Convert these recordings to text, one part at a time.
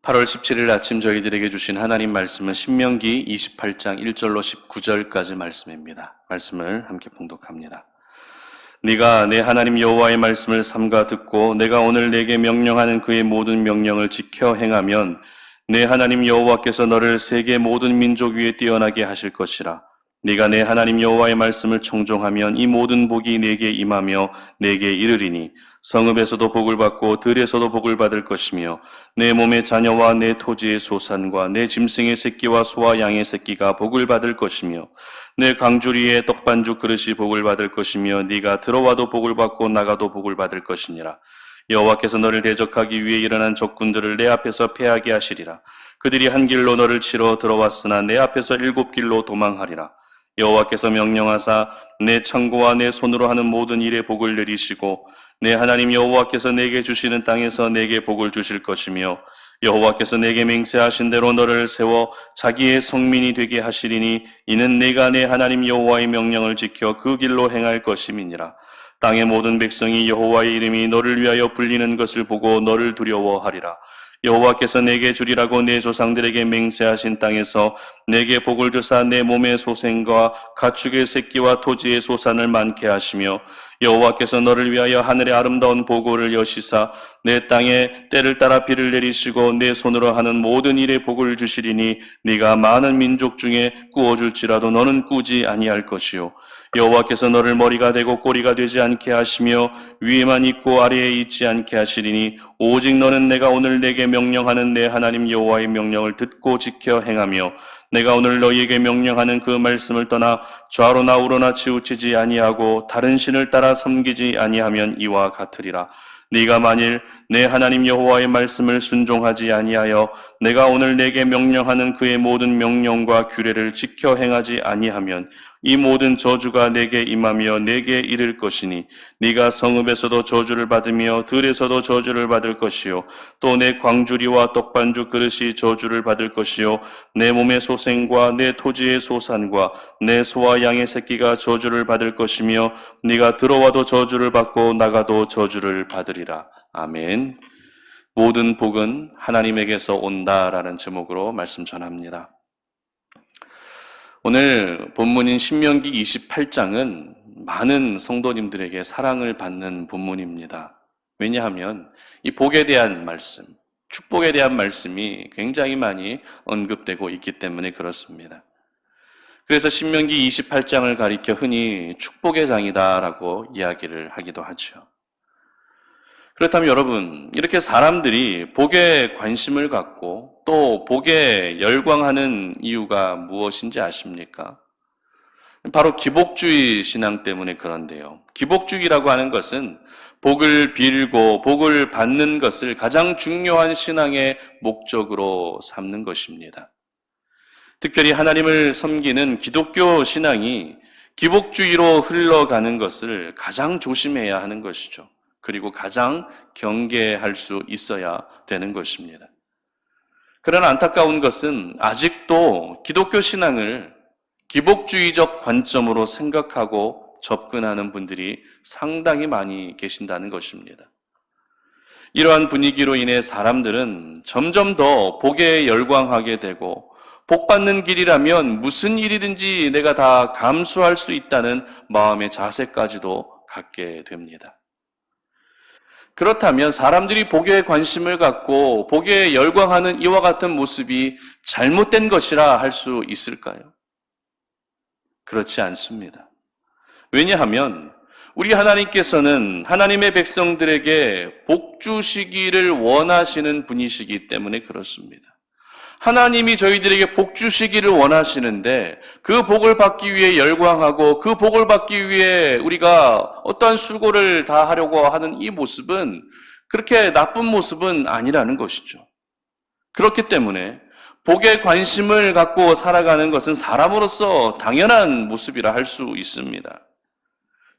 8월 17일 아침 저희들에게 주신 하나님 말씀은 신명기 28장 1절로 19절까지 말씀입니다. 말씀을 함께 봉독합니다. 네가 내 하나님 여호와의 말씀을 삼가 듣고 내가 오늘 내게 명령하는 그의 모든 명령을 지켜 행하면 내 하나님 여호와께서 너를 세계 모든 민족 위에 뛰어나게 하실 것이라. 네가 내 하나님 여호와의 말씀을 청종하면 이 모든 복이 내게 임하며 내게 이르리니 성읍에서도 복을 받고 들에서도 복을 받을 것이며 내 몸의 자녀와 내 토지의 소산과 내 짐승의 새끼와 소와 양의 새끼가 복을 받을 것이며 내 강주리의 떡반죽 그릇이 복을 받을 것이며 네가 들어와도 복을 받고 나가도 복을 받을 것이니라. 여호와께서 너를 대적하기 위해 일어난 적군들을 내 앞에서 패하게 하시리라. 그들이 한 길로 너를 치러 들어왔으나 내 앞에서 7길로 도망하리라. 여호와께서 명령하사 내 창고와 내 손으로 하는 모든 일에 복을 내리시고 내 하나님 여호와께서 내게 주시는 땅에서 내게 복을 주실 것이며 여호와께서 내게 맹세하신 대로 너를 세워 자기의 성민이 되게 하시리니 이는 내가 내 하나님 여호와의 명령을 지켜 그 길로 행할 것임이니라. 땅의 모든 백성이 여호와의 이름이 너를 위하여 불리는 것을 보고 너를 두려워하리라. 여호와께서 내게 주리라고 내 조상들에게 맹세하신 땅에서 내게 복을 주사 내 몸의 소생과 가축의 새끼와 토지의 소산을 많게 하시며 여호와께서 너를 위하여 하늘의 아름다운 보고를 여시사 내 땅에 때를 따라 비를 내리시고 내 손으로 하는 모든 일에 복을 주시리니 네가 많은 민족 중에 꾸어줄지라도 너는 꾸지 아니할 것이요 여호와께서 너를 머리가 되고 꼬리가 되지 않게 하시며 위에만 있고 아래에 있지 않게 하시리니 오직 너는 내가 오늘 내게 명령하는 내 하나님 여호와의 명령을 듣고 지켜 행하며 내가 오늘 너희에게 명령하는 그 말씀을 떠나 좌로나 우로나 치우치지 아니하고 다른 신을 따라 섬기지 아니하면 이와 같으리라. 네가 만일 내 하나님 여호와의 말씀을 순종하지 아니하여 내가 오늘 내게 명령하는 그의 모든 명령과 규례를 지켜 행하지 아니하면 이 모든 저주가 내게 임하며 내게 이를 것이니 네가 성읍에서도 저주를 받으며 들에서도 저주를 받을 것이요 또 내 광주리와 떡반죽 그릇이 저주를 받을 것이요 내 몸의 소생과 내 토지의 소산과 내 소와 양의 새끼가 저주를 받을 것이며 네가 들어와도 저주를 받고 나가도 저주를 받으리라. 아멘. 모든 복은 하나님에게서 온다라는 제목으로 말씀 전합니다. 오늘 본문인 신명기 28장은 많은 성도님들에게 사랑을 받는 본문입니다. 왜냐하면 이 복에 대한 말씀, 축복에 대한 말씀이 굉장히 많이 언급되고 있기 때문에 그렇습니다. 그래서 신명기 28장을 가리켜 흔히 축복의 장이다라고 이야기를 하기도 하죠. 그렇다면 여러분, 이렇게 사람들이 복에 관심을 갖고 또 복에 열광하는 이유가 무엇인지 아십니까? 바로 기복주의 신앙 때문에 그런데요. 기복주의라고 하는 것은 복을 빌고 복을 받는 것을 가장 중요한 신앙의 목적으로 삼는 것입니다. 특별히 하나님을 섬기는 기독교 신앙이 기복주의로 흘러가는 것을 가장 조심해야 하는 것이죠. 그리고 가장 경계할 수 있어야 되는 것입니다. 그러나 안타까운 것은 아직도 기독교 신앙을 기복주의적 관점으로 생각하고 접근하는 분들이 상당히 많이 계신다는 것입니다. 이러한 분위기로 인해 사람들은 점점 더 복에 열광하게 되고 복받는 길이라면 무슨 일이든지 내가 다 감수할 수 있다는 마음의 자세까지도 갖게 됩니다. 그렇다면 사람들이 복에 관심을 갖고 복에 열광하는 이와 같은 모습이 잘못된 것이라 할 수 있을까요? 그렇지 않습니다. 왜냐하면 우리 하나님께서는 하나님의 백성들에게 복 주시기를 원하시는 분이시기 때문에 그렇습니다. 하나님이 저희들에게 복 주시기를 원하시는데 그 복을 받기 위해 열광하고 그 복을 받기 위해 우리가 어떠한 수고를 다하려고 하는 이 모습은 그렇게 나쁜 모습은 아니라는 것이죠. 그렇기 때문에 복에 관심을 갖고 살아가는 것은 사람으로서 당연한 모습이라 할 수 있습니다.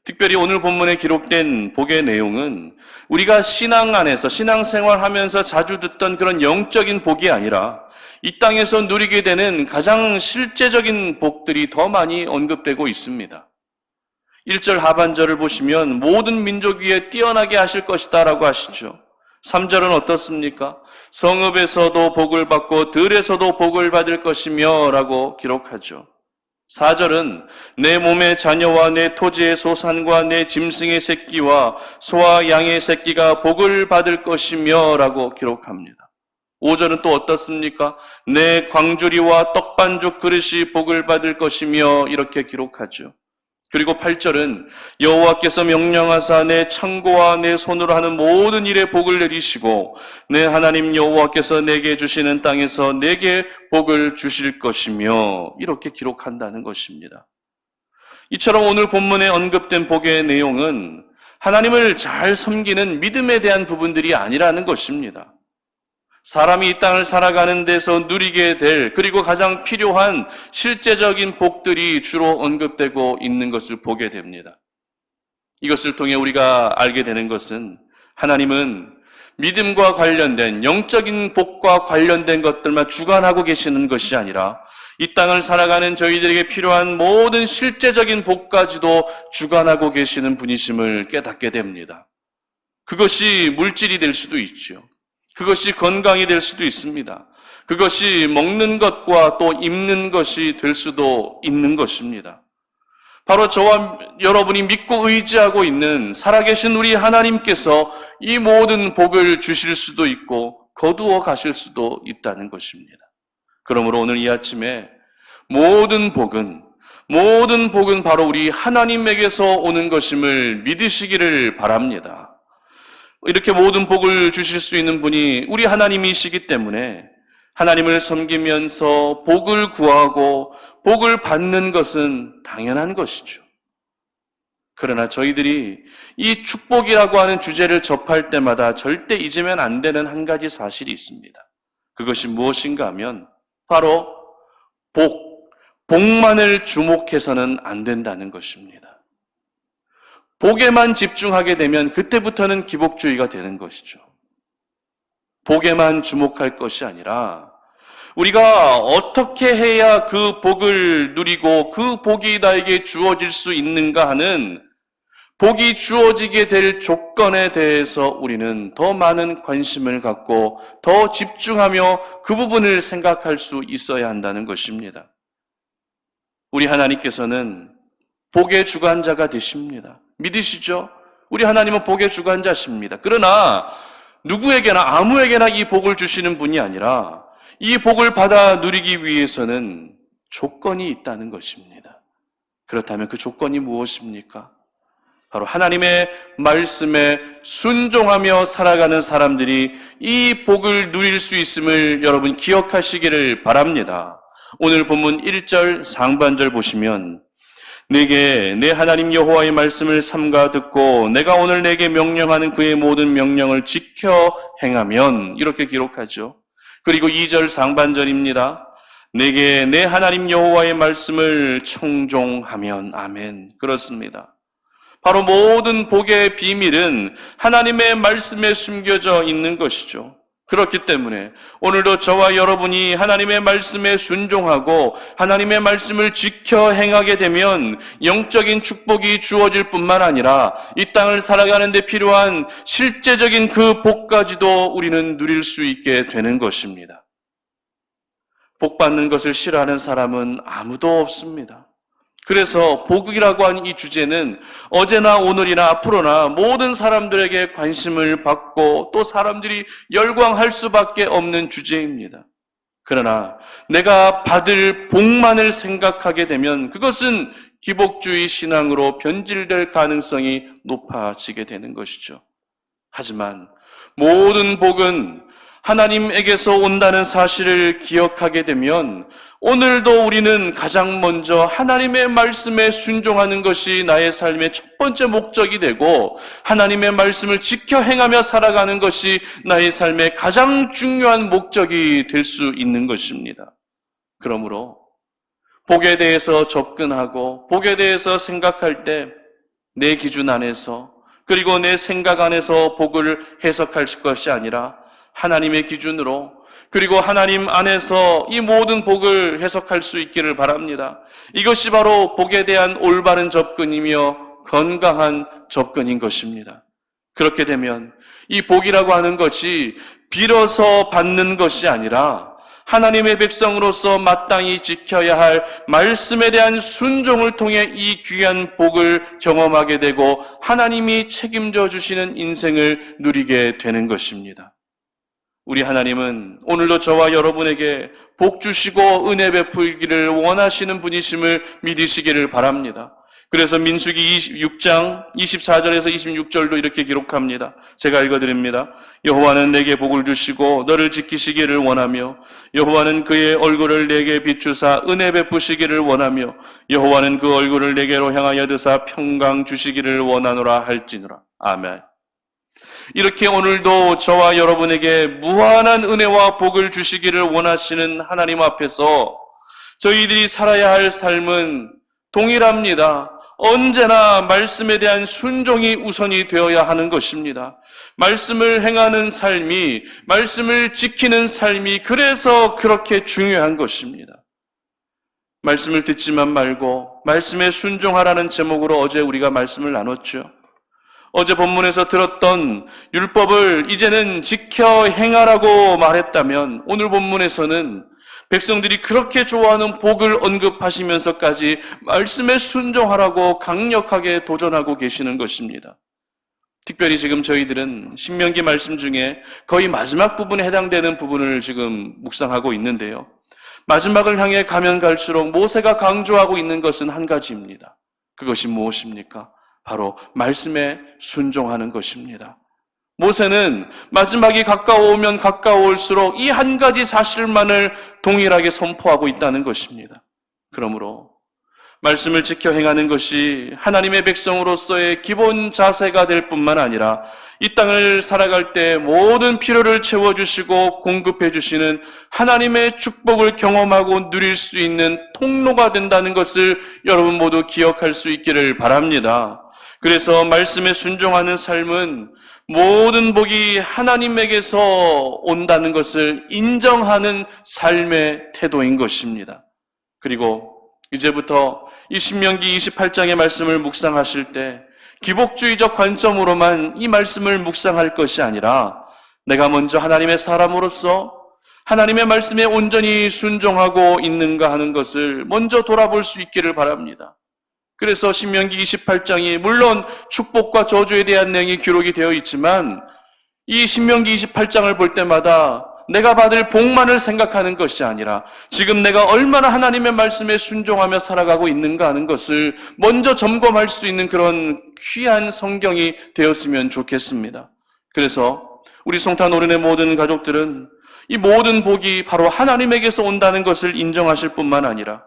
특별히 오늘 본문에 기록된 복의 내용은 우리가 신앙 안에서 신앙생활하면서 자주 듣던 그런 영적인 복이 아니라 이 땅에서 누리게 되는 가장 실제적인 복들이 더 많이 언급되고 있습니다. 1절 하반절을 보시면 모든 민족 위에 뛰어나게 하실 것이다 라고 하시죠. 3절은 어떻습니까? 성읍에서도 복을 받고 들에서도 복을 받을 것이며 라고 기록하죠. 4절은 내 몸의 자녀와 내 토지의 소산과 내 짐승의 새끼와 소와 양의 새끼가 복을 받을 것이며 라고 기록합니다. 5절은 또 어떻습니까? 내 광주리와 떡반죽 그릇이 복을 받을 것이며 이렇게 기록하죠. 그리고 8절은 여호와께서 명령하사 내 창고와 내 손으로 하는 모든 일에 복을 내리시고 내 하나님 여호와께서 내게 주시는 땅에서 내게 복을 주실 것이며 이렇게 기록한다는 것입니다. 이처럼 오늘 본문에 언급된 복의 내용은 하나님을 잘 섬기는 믿음에 대한 부분들이 아니라는 것입니다. 사람이 이 땅을 살아가는 데서 누리게 될 그리고 가장 필요한 실제적인 복들이 주로 언급되고 있는 것을 보게 됩니다. 이것을 통해 우리가 알게 되는 것은 하나님은 믿음과 관련된 영적인 복과 관련된 것들만 주관하고 계시는 것이 아니라 이 땅을 살아가는 저희들에게 필요한 모든 실제적인 복까지도 주관하고 계시는 분이심을 깨닫게 됩니다. 그것이 물질이 될 수도 있죠. 그것이 건강이 될 수도 있습니다. 그것이 먹는 것과 또 입는 것이 될 수도 있는 것입니다. 바로 저와 여러분이 믿고 의지하고 있는 살아계신 우리 하나님께서 이 모든 복을 주실 수도 있고 거두어 가실 수도 있다는 것입니다. 그러므로 오늘 이 아침에 모든 복은 바로 우리 하나님에게서 오는 것임을 믿으시기를 바랍니다. 이렇게 모든 복을 주실 수 있는 분이 우리 하나님이시기 때문에 하나님을 섬기면서 복을 구하고 복을 받는 것은 당연한 것이죠. 그러나 저희들이 이 축복이라고 하는 주제를 접할 때마다 절대 잊으면 안 되는 한 가지 사실이 있습니다. 그것이 무엇인가 하면 바로 복만을 주목해서는 안 된다는 것입니다. 복에만 집중하게 되면 그때부터는 기복주의가 되는 것이죠. 복에만 주목할 것이 아니라 우리가 어떻게 해야 그 복을 누리고 그 복이 나에게 주어질 수 있는가 하는 복이 주어지게 될 조건에 대해서 우리는 더 많은 관심을 갖고 더 집중하며 그 부분을 생각할 수 있어야 한다는 것입니다. 우리 하나님께서는 복의 주관자가 되십니다. 믿으시죠? 우리 하나님은 복의 주관자십니다. 그러나 누구에게나 아무에게나 이 복을 주시는 분이 아니라 이 복을 받아 누리기 위해서는 조건이 있다는 것입니다. 그렇다면 그 조건이 무엇입니까? 바로 하나님의 말씀에 순종하며 살아가는 사람들이 이 복을 누릴 수 있음을 여러분 기억하시기를 바랍니다. 오늘 본문 1절 상반절 보시면 내게 내 하나님 여호와의 말씀을 삼가 듣고 내가 오늘 내게 명령하는 그의 모든 명령을 지켜 행하면 이렇게 기록하죠. 그리고 2절 상반절입니다. 내게 내 하나님 여호와의 말씀을 청종하면 아멘. 그렇습니다. 바로 모든 복의 비밀은 하나님의 말씀에 숨겨져 있는 것이죠. 그렇기 때문에 오늘도 저와 여러분이 하나님의 말씀에 순종하고 하나님의 말씀을 지켜 행하게 되면 영적인 축복이 주어질 뿐만 아니라 이 땅을 살아가는 데 필요한 실제적인 그 복까지도 우리는 누릴 수 있게 되는 것입니다. 복 받는 것을 싫어하는 사람은 아무도 없습니다. 그래서 복이라고 하는 이 주제는 어제나 오늘이나 앞으로나 모든 사람들에게 관심을 받고 또 사람들이 열광할 수밖에 없는 주제입니다. 그러나 내가 받을 복만을 생각하게 되면 그것은 기복주의 신앙으로 변질될 가능성이 높아지게 되는 것이죠. 하지만 모든 복은 하나님에게서 온다는 사실을 기억하게 되면 오늘도 우리는 가장 먼저 하나님의 말씀에 순종하는 것이 나의 삶의 첫 번째 목적이 되고 하나님의 말씀을 지켜 행하며 살아가는 것이 나의 삶의 가장 중요한 목적이 될 수 있는 것입니다. 그러므로 복에 대해서 접근하고 복에 대해서 생각할 때 내 기준 안에서 그리고 내 생각 안에서 복을 해석할 것이 아니라 하나님의 기준으로 그리고 하나님 안에서 이 모든 복을 해석할 수 있기를 바랍니다. 이것이 바로 복에 대한 올바른 접근이며 건강한 접근인 것입니다. 그렇게 되면 이 복이라고 하는 것이 빌어서 받는 것이 아니라 하나님의 백성으로서 마땅히 지켜야 할 말씀에 대한 순종을 통해 이 귀한 복을 경험하게 되고 하나님이 책임져 주시는 인생을 누리게 되는 것입니다. 우리 하나님은 오늘도 저와 여러분에게 복 주시고 은혜 베풀기를 원하시는 분이심을 믿으시기를 바랍니다. 그래서 민수기 26장 24절에서 26절도 이렇게 기록합니다. 제가 읽어드립니다. 여호와는 내게 복을 주시고 너를 지키시기를 원하며 여호와는 그의 얼굴을 내게 비추사 은혜 베푸시기를 원하며 여호와는 그 얼굴을 내게로 향하여 드사 평강 주시기를 원하노라 할지니라. 아멘. 이렇게 오늘도 저와 여러분에게 무한한 은혜와 복을 주시기를 원하시는 하나님 앞에서 저희들이 살아야 할 삶은 동일합니다. 언제나 말씀에 대한 순종이 우선이 되어야 하는 것입니다. 말씀을 행하는 삶이, 말씀을 지키는 삶이 그래서 그렇게 중요한 것입니다. 말씀을 듣지만 말고 말씀에 순종하라는 제목으로 어제 우리가 말씀을 나눴죠. 어제 본문에서 들었던 율법을 이제는 지켜 행하라고 말했다면 오늘 본문에서는 백성들이 그렇게 좋아하는 복을 언급하시면서까지 말씀에 순종하라고 강력하게 도전하고 계시는 것입니다. 특별히 지금 저희들은 신명기 말씀 중에 거의 마지막 부분에 해당되는 부분을 지금 묵상하고 있는데요. 마지막을 향해 가면 갈수록 모세가 강조하고 있는 것은 한 가지입니다. 그것이 무엇입니까? 바로 말씀에 순종하는 것입니다. 모세는 마지막이 가까워오면 가까워올수록 이 한 가지 사실만을 동일하게 선포하고 있다는 것입니다. 그러므로 말씀을 지켜 행하는 것이 하나님의 백성으로서의 기본 자세가 될 뿐만 아니라 이 땅을 살아갈 때 모든 필요를 채워주시고 공급해 주시는 하나님의 축복을 경험하고 누릴 수 있는 통로가 된다는 것을 여러분 모두 기억할 수 있기를 바랍니다. 그래서 말씀에 순종하는 삶은 모든 복이 하나님에게서 온다는 것을 인정하는 삶의 태도인 것입니다. 그리고 이제부터 이 신명기 28장의 말씀을 묵상하실 때 기복주의적 관점으로만 이 말씀을 묵상할 것이 아니라 내가 먼저 하나님의 사람으로서 하나님의 말씀에 온전히 순종하고 있는가 하는 것을 먼저 돌아볼 수 있기를 바랍니다. 그래서 신명기 28장이 물론 축복과 저주에 대한 내용이 기록이 되어 있지만 이 신명기 28장을 볼 때마다 내가 받을 복만을 생각하는 것이 아니라 지금 내가 얼마나 하나님의 말씀에 순종하며 살아가고 있는가 하는 것을 먼저 점검할 수 있는 그런 귀한 성경이 되었으면 좋겠습니다. 그래서 우리 성탄 어린의 모든 가족들은 이 모든 복이 바로 하나님에게서 온다는 것을 인정하실 뿐만 아니라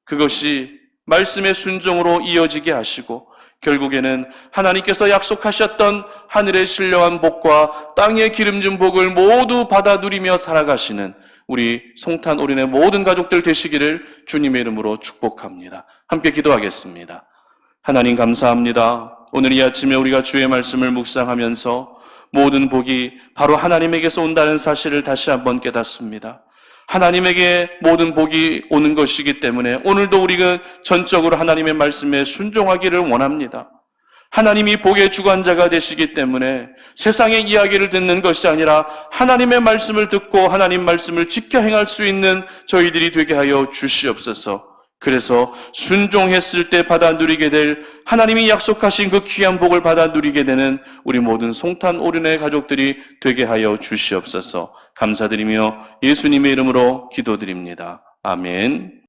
그것이 말씀의 순종으로 이어지게 하시고 결국에는 하나님께서 약속하셨던 하늘의 신령한 복과 땅의 기름진 복을 모두 받아 누리며 살아가시는 우리 성탄 어린의 모든 가족들 되시기를 주님의 이름으로 축복합니다. 함께 기도하겠습니다. 하나님 감사합니다. 오늘 이 아침에 우리가 주의 말씀을 묵상하면서 모든 복이 바로 하나님에게서 온다는 사실을 다시 한번 깨닫습니다. 하나님에게 모든 복이 오는 것이기 때문에 오늘도 우리가 전적으로 하나님의 말씀에 순종하기를 원합니다. 하나님이 복의 주관자가 되시기 때문에 세상의 이야기를 듣는 것이 아니라 하나님의 말씀을 듣고 하나님 말씀을 지켜 행할 수 있는 저희들이 되게 하여 주시옵소서. 그래서 순종했을 때 받아 누리게 될 하나님이 약속하신 그 귀한 복을 받아 누리게 되는 우리 모든 성탄 어린의 가족들이 되게 하여 주시옵소서. 감사드리며 예수님의 이름으로 기도드립니다. 아멘.